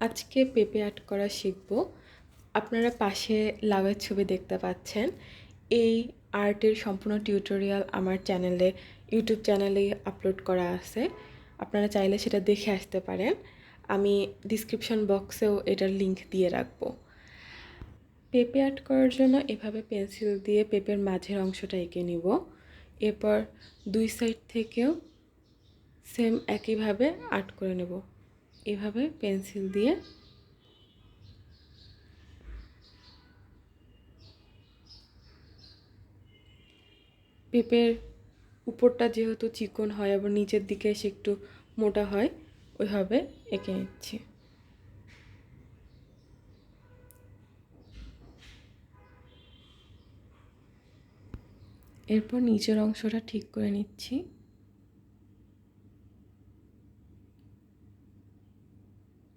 আজকে পেঁপে আর্ট করা শিখব। আপনারা পাশে লাউয়ের ছবি দেখতে পাচ্ছেন। এই আর্টের সম্পূর্ণ টিউটোরিয়াল আমার ইউটিউব চ্যানেলে আপলোড করা আছে। আপনারা চাইলে সেটা দেখে আসতে পারেন। আমি ডিসক্রিপশন বক্সেও এটার লিংক দিয়ে রাখবো। পেঁপে আর্ট করার জন্য এভাবে পেন্সিল দিয়ে পেঁপের মাঝের অংশটা এঁকে নিব। এরপর দুই সাইড থেকেও সেম একইভাবে আর্ট করে নেব। এভাবে পেন্সিল দিয়ে পেঁপের উপরটা যেহেতু চিকন হয় আবার নিচের দিকে এসে একটু মোটা হয়, ওইভাবে এঁকে নিচ্ছি। এরপর নিচের অংশটা ঠিক করে নিচ্ছি।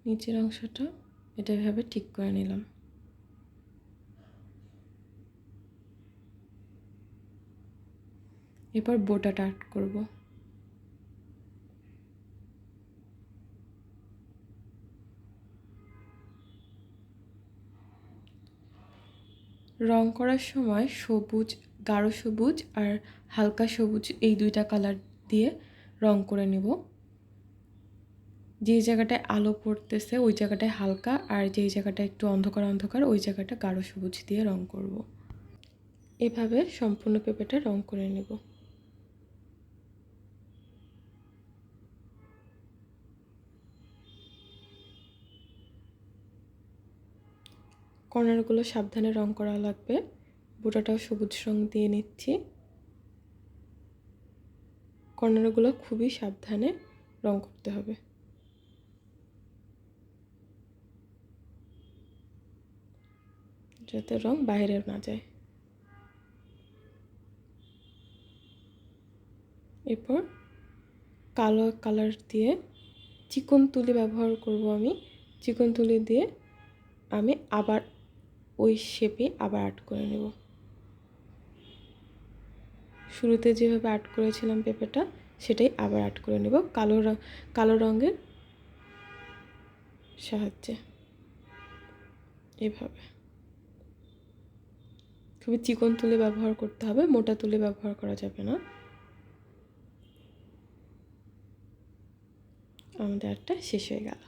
নিচের অংশটা এভাবে ঠিক করে নিলাম। এরপর বোটাটা আর্ট করব। রং করার সময় সবুজ, গাঢ় সবুজ আর হালকা সবুজ এই দুইটা কালার দিয়ে রং করে নেব। যে জায়গাটায় আলো পড়তেছে ওই জায়গাটায় হালকা, আর যেই জায়গাটা একটু অন্ধকার অন্ধকার ওই জায়গাটা গাঢ় সবুজ দিয়ে রং করব। এভাবে সম্পূর্ণ পেঁপেটা রং করে নেব। কর্নারগুলো সাবধানে রং করা লাগবে। বুটাটাও সবুজ রং দিয়ে নিচ্ছি। কর্নারগুলো খুবই সাবধানে রং করতে হবে, যাতে রং বাইরে না যায়। এরপর কালো কালার দিয়ে চিকন তুলি ব্যবহার করব। আমি চিকন তুলি দিয়ে আমি আবার ওই শেপে আবার আর্ট করে নেব। শুরুতে যেভাবে আর্ট করেছিলাম পেঁপেটা, সেটাই আবার আর্ট করে নেব কালো রঙের সাহায্যে। এভাবে খুবই চিকন তুলি ব্যবহার করতে হবে, মোটা তুলি ব্যবহার করা যাবে না। আমাদের আর্টটা শেষ হয়ে গেল।